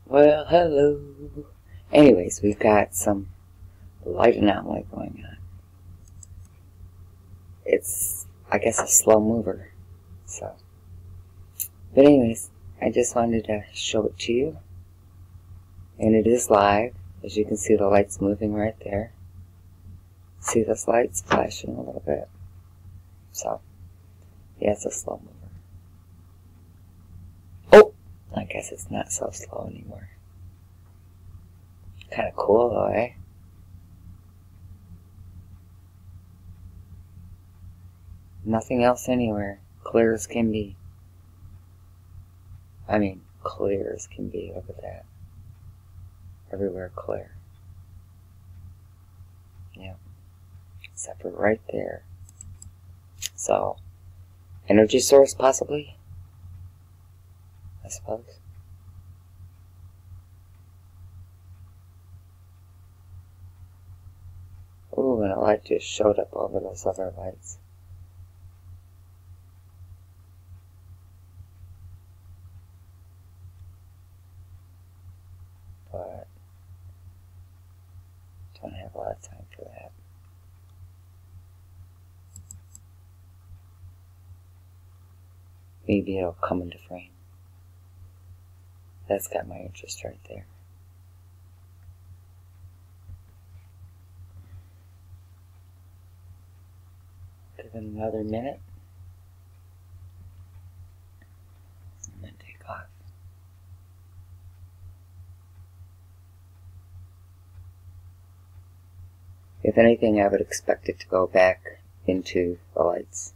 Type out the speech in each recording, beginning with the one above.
Well, hello. Anyways, we've got some light anomaly going on. It's, I guess, a slow mover. So, but anyways, I just wanted to show it to you. And it is live. As you can see, the light's moving right there. See this light's flashing a little bit. So, yeah, it's a slow mover. Oh, I guess it's not so slow anymore. Kind of cool though, eh? Nothing else anywhere. Clear as can be. I mean, clear as can be. Look at that. Everywhere clear. Yeah. Except for right there. So, energy source possibly? I suppose. Ooh, and a light just showed up over those other lights. But don't have a lot of time for that. Maybe it'll come into frame. That's got my interest right there. Give it another minute. And then take off. If anything, I would expect it to go back into the lights.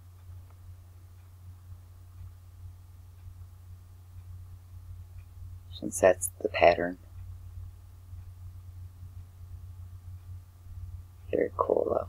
Since that's the pattern. Very cool though.